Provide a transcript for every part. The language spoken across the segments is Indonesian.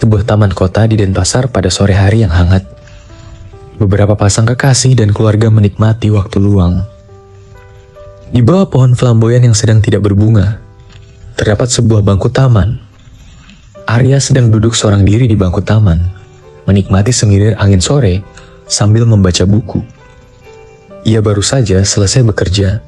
sebuah taman kota di Denpasar pada sore hari yang hangat. Beberapa pasang kekasih dan keluarga menikmati waktu luang. Di bawah pohon flamboyan yang sedang tidak berbunga, terdapat sebuah bangku taman. Arya sedang duduk seorang diri di bangku taman, menikmati semilir angin sore sambil membaca buku. Ia baru saja selesai bekerja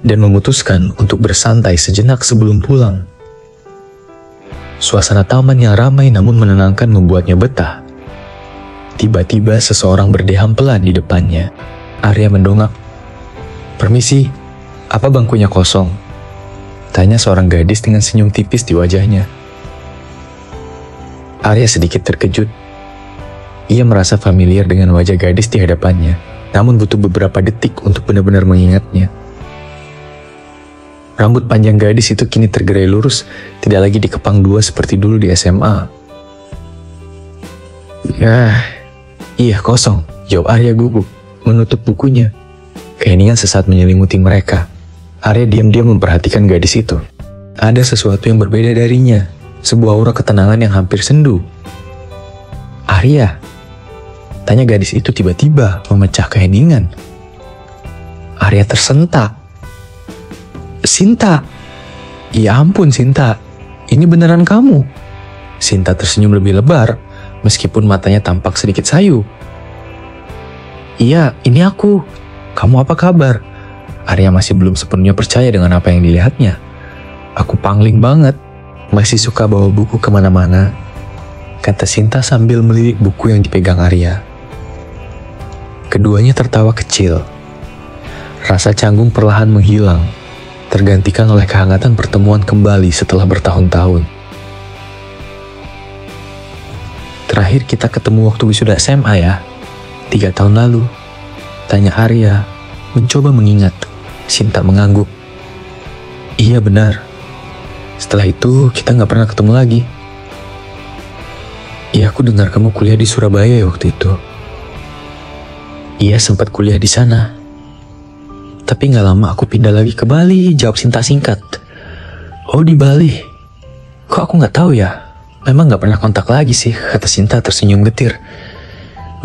dan memutuskan untuk bersantai sejenak sebelum pulang. Suasana taman yang ramai namun menenangkan membuatnya betah. Tiba-tiba seseorang berdeham pelan di depannya. Arya mendongak. "Permisi, apa bangkunya kosong?" tanya seorang gadis dengan senyum tipis di wajahnya. Arya sedikit terkejut. Ia merasa familiar dengan wajah gadis di hadapannya, namun butuh beberapa detik untuk benar-benar mengingatnya. Rambut panjang gadis itu kini tergerai lurus, tidak lagi dikepang dua seperti dulu di SMA. Iya kosong, jawab Arya gugup, menutup bukunya. Keheningan sesaat menyelimuti mereka. Arya diam-diam memperhatikan gadis itu. Ada sesuatu yang berbeda darinya, sebuah aura ketenangan yang hampir sendu. "Arya?" tanya gadis itu tiba-tiba memecah keheningan. Arya tersentak. "Sinta." "Ya ampun Sinta, ini beneran kamu?" Sinta tersenyum lebih lebar, meskipun matanya tampak sedikit sayu. "Iya, ini aku. Kamu apa kabar?" Arya masih belum sepenuhnya percaya dengan apa yang dilihatnya. "Aku pangling banget, masih suka bawa buku kemana-mana," kata Sinta sambil melirik buku yang dipegang Arya. Keduanya tertawa kecil. Rasa canggung perlahan menghilang, tergantikan oleh kehangatan pertemuan kembali setelah bertahun-tahun. "Terakhir kita ketemu waktu wisuda SMA ya? 3 tahun lalu?" tanya Arya, mencoba mengingat. Sinta mengangguk. "Iya benar. Setelah itu kita nggak pernah ketemu lagi." "Iya, aku dengar kamu kuliah di Surabaya ya waktu itu." "Iya, sempat kuliah di sana. Tapi gak lama aku pindah lagi ke Bali," jawab Sinta singkat. "Oh, di Bali? Kok aku gak tahu ya? Memang gak pernah kontak lagi sih," kata Sinta tersenyum getir.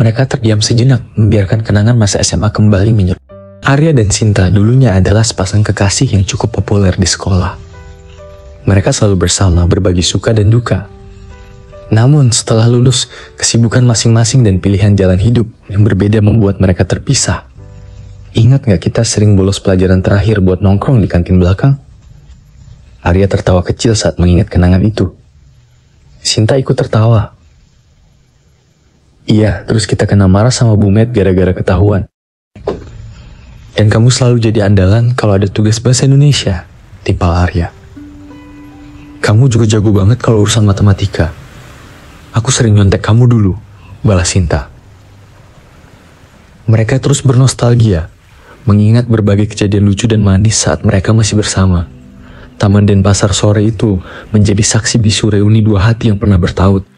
Mereka terdiam sejenak, membiarkan kenangan masa SMA kembali menyeruak. Arya dan Sinta dulunya adalah sepasang kekasih yang cukup populer di sekolah. Mereka selalu bersama berbagi suka dan duka. Namun setelah lulus, kesibukan masing-masing dan pilihan jalan hidup yang berbeda membuat mereka terpisah. "Ingat gak kita sering bolos pelajaran terakhir buat nongkrong di kantin belakang?" Arya tertawa kecil saat mengingat kenangan itu. Sinta ikut tertawa. "Iya, terus kita kena marah sama Bu Med gara-gara ketahuan. Dan kamu selalu jadi andalan kalau ada tugas bahasa Indonesia," timpal Arya. "Kamu juga jago banget kalau urusan matematika. Aku sering nyontek kamu dulu," balas Sinta. Mereka terus bernostalgia, mengingat berbagai kejadian lucu dan manis saat mereka masih bersama. Taman Denpasar sore itu menjadi saksi bisu reuni dua hati yang pernah bertaut.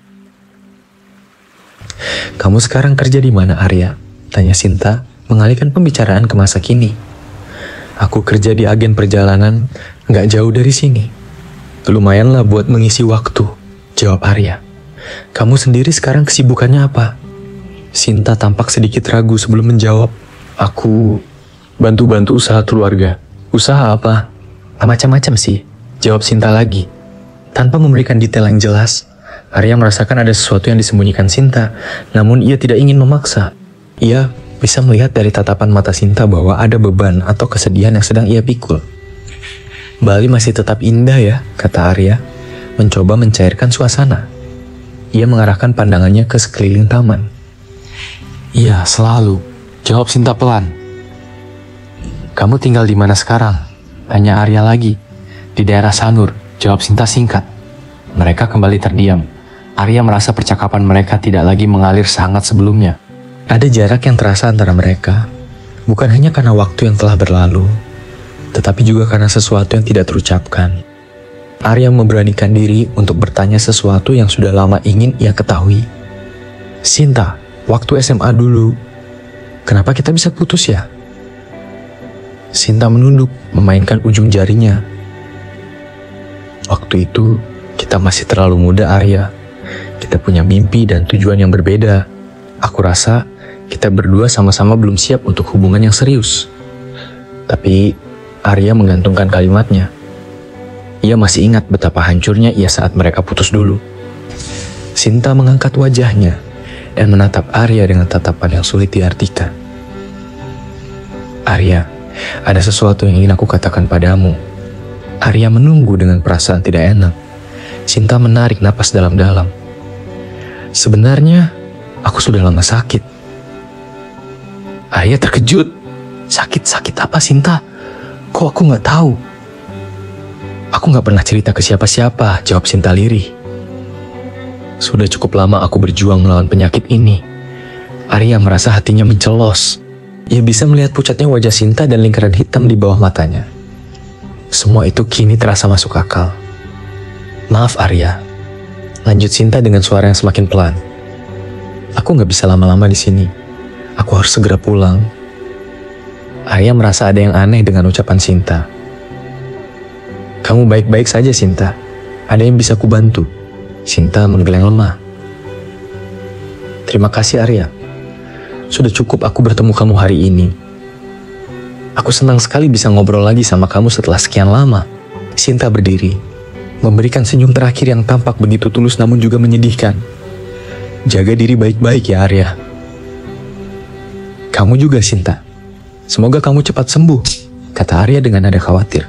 "Kamu sekarang kerja di mana, Arya?" tanya Sinta, mengalihkan pembicaraan ke masa kini. "Aku kerja di agen perjalanan, nggak jauh dari sini." "Lumayanlah buat mengisi waktu," jawab Arya. "Kamu sendiri sekarang kesibukannya apa?" Sinta tampak sedikit ragu sebelum menjawab. "Aku bantu-bantu usaha keluarga." "Usaha apa?" "Macam-macam sih," jawab Sinta lagi. Tanpa memberikan detail yang jelas, Arya merasakan ada sesuatu yang disembunyikan Sinta, namun ia tidak ingin memaksa. Ia bisa melihat dari tatapan mata Sinta bahwa ada beban atau kesedihan yang sedang ia pikul. "Bali masih tetap indah ya," kata Arya, mencoba mencairkan suasana. Ia mengarahkan pandangannya ke sekeliling taman. "Iya, selalu," jawab Sinta pelan. "Kamu tinggal di mana sekarang?" tanya Arya lagi. "Di daerah Sanur," jawab Sinta singkat. Mereka kembali terdiam. Arya merasa percakapan mereka tidak lagi mengalir sehangat sebelumnya. Ada jarak yang terasa antara mereka, bukan hanya karena waktu yang telah berlalu, tetapi juga karena sesuatu yang tidak terucapkan. Arya memberanikan diri untuk bertanya sesuatu yang sudah lama ingin ia ketahui. "Sinta, waktu SMA dulu, kenapa kita bisa putus ya?" Sinta menunduk, memainkan ujung jarinya. "Waktu itu, kita masih terlalu muda, Arya. kita punya mimpi dan tujuan yang berbeda. Aku rasa kita berdua sama-sama belum siap untuk hubungan yang serius. Tapi Arya menggantungkan kalimatnya. Ia masih ingat betapa hancurnya ia saat mereka putus dulu. Sinta mengangkat wajahnya dan menatap Arya dengan tatapan yang sulit diartikan. Arya, ada sesuatu yang ingin aku katakan padamu. Arya menunggu dengan perasaan tidak enak. Sinta menarik napas dalam-dalam. Sebenarnya, aku sudah lama sakit. Arya terkejut. Sakit apa, Sinta? Kok aku nggak tahu? Aku nggak pernah cerita ke siapa-siapa, jawab Sinta lirih. Sudah cukup lama aku berjuang melawan penyakit ini. Arya merasa hatinya mencelos. Ia bisa melihat pucatnya wajah Sinta dan lingkaran hitam di bawah matanya. Semua itu kini terasa masuk akal. Maaf Arya, lanjut Sinta dengan suara yang semakin pelan. Aku nggak bisa lama-lama di sini. Aku harus segera pulang. Arya merasa ada yang aneh dengan ucapan Sinta. Kamu baik-baik saja Sinta. Ada yang bisa kubantu? Sinta menggeleng lemah. Terima kasih Arya. Sudah cukup aku bertemu kamu hari ini. Aku senang sekali bisa ngobrol lagi sama kamu setelah sekian lama. Sinta berdiri, memberikan senyum terakhir yang tampak begitu tulus namun juga menyedihkan. Jaga diri baik-baik ya Arya. Kamu juga Sinta. Semoga kamu cepat sembuh, kata Arya dengan nada khawatir.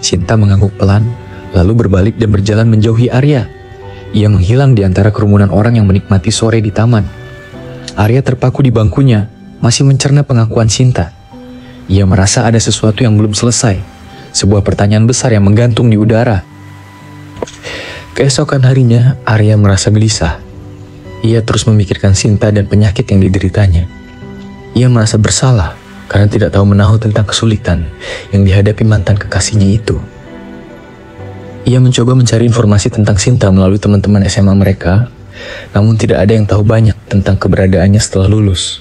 Sinta mengangguk pelan, lalu berbalik dan berjalan menjauhi Arya. Ia menghilang di antara kerumunan orang yang menikmati sore di taman. Arya terpaku di bangkunya, masih mencerna pengakuan Sinta. Ia merasa ada sesuatu yang belum selesai, sebuah pertanyaan besar yang menggantung di udara. Keesokan harinya, Arya merasa gelisah. Ia terus memikirkan Sinta dan penyakit yang dideritanya. Ia merasa bersalah karena tidak tahu menahu tentang kesulitan yang dihadapi mantan kekasihnya itu. Ia mencoba mencari informasi tentang Sinta melalui teman-teman SMA mereka, namun tidak ada yang tahu banyak tentang keberadaannya setelah lulus.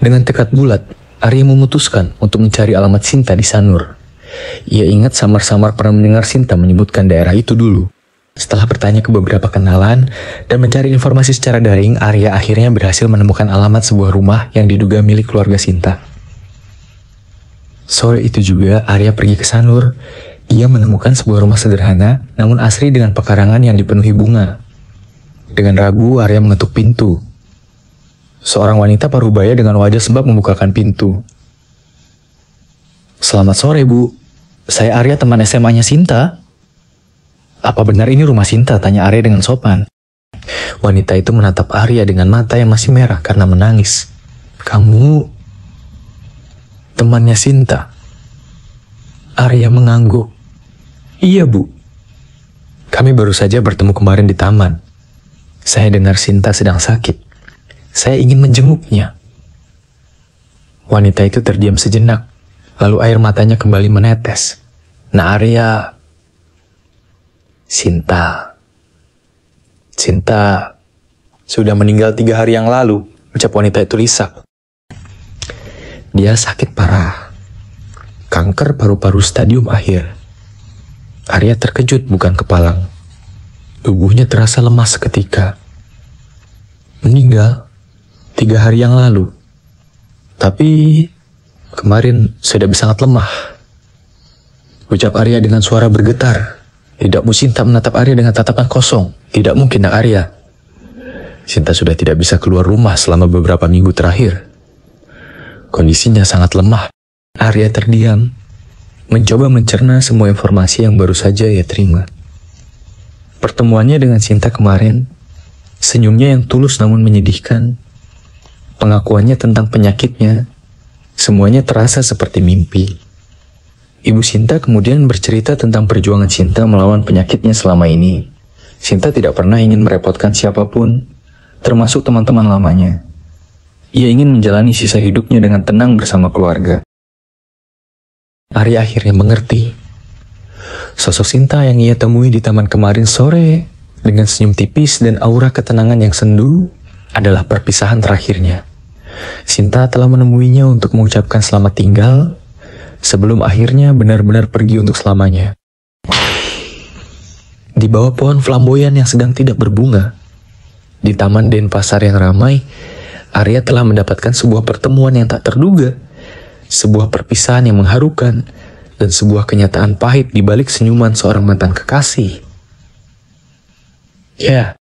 Dengan tekad bulat, Arya memutuskan untuk mencari alamat Sinta di Sanur. Ia ingat samar-samar pernah mendengar Sinta menyebutkan daerah itu dulu. Setelah bertanya ke beberapa kenalan dan mencari informasi secara daring, Arya akhirnya berhasil menemukan alamat sebuah rumah yang diduga milik keluarga Sinta. Sore itu juga Arya pergi ke Sanur. Ia menemukan sebuah rumah sederhana namun asri dengan pekarangan yang dipenuhi bunga. Dengan ragu, Arya mengetuk pintu. Seorang wanita parubaya dengan wajah sebab membukakan pintu. Selamat sore Bu, saya Arya teman SMA-nya Sinta. Apa benar ini rumah Sinta? Tanya Arya dengan sopan. Wanita itu menatap Arya dengan mata yang masih merah karena menangis. Kamu temannya Sinta? Arya mengangguk. Iya Bu. Kami baru saja bertemu kemarin di taman. Saya dengar Sinta sedang sakit. Saya ingin menjenguknya. Wanita itu terdiam sejenak, lalu air matanya kembali menetes. Nah Arya... Sinta sudah meninggal 3 hari yang lalu, ucap wanita itu risak. Dia sakit parah. Kanker paru-paru stadium akhir. Arya terkejut bukan kepalang. Tubuhnya terasa lemas seketika. Meninggal 3 hari yang lalu. Tapi kemarin sudah sangat lemah, ucap Arya dengan suara bergetar. Tidakmu Sinta menatap Arya dengan tatapan kosong. Tidak mungkin, nak Arya. Sinta sudah tidak bisa keluar rumah selama beberapa minggu terakhir. Kondisinya sangat lemah. Arya terdiam, mencoba mencerna semua informasi yang baru saja ia terima. Pertemuannya dengan Sinta kemarin, senyumnya yang tulus namun menyedihkan, pengakuannya tentang penyakitnya, semuanya terasa seperti mimpi. Ibu Sinta kemudian bercerita tentang perjuangan Sinta melawan penyakitnya selama ini. Sinta tidak pernah ingin merepotkan siapapun, termasuk teman-teman lamanya. Ia ingin menjalani sisa hidupnya dengan tenang bersama keluarga. Arya akhirnya mengerti. Sosok Sinta yang ia temui di taman kemarin sore, dengan senyum tipis dan aura ketenangan yang sendu, adalah perpisahan terakhirnya. Sinta telah menemuinya untuk mengucapkan selamat tinggal, sebelum akhirnya benar-benar pergi untuk selamanya. Di bawah pohon flamboyan yang sedang tidak berbunga, Di Taman Denpasar yang ramai, Arya telah mendapatkan sebuah pertemuan yang tak terduga, sebuah perpisahan yang mengharukan, dan sebuah kenyataan pahit di balik senyuman seorang mantan kekasih. Ya,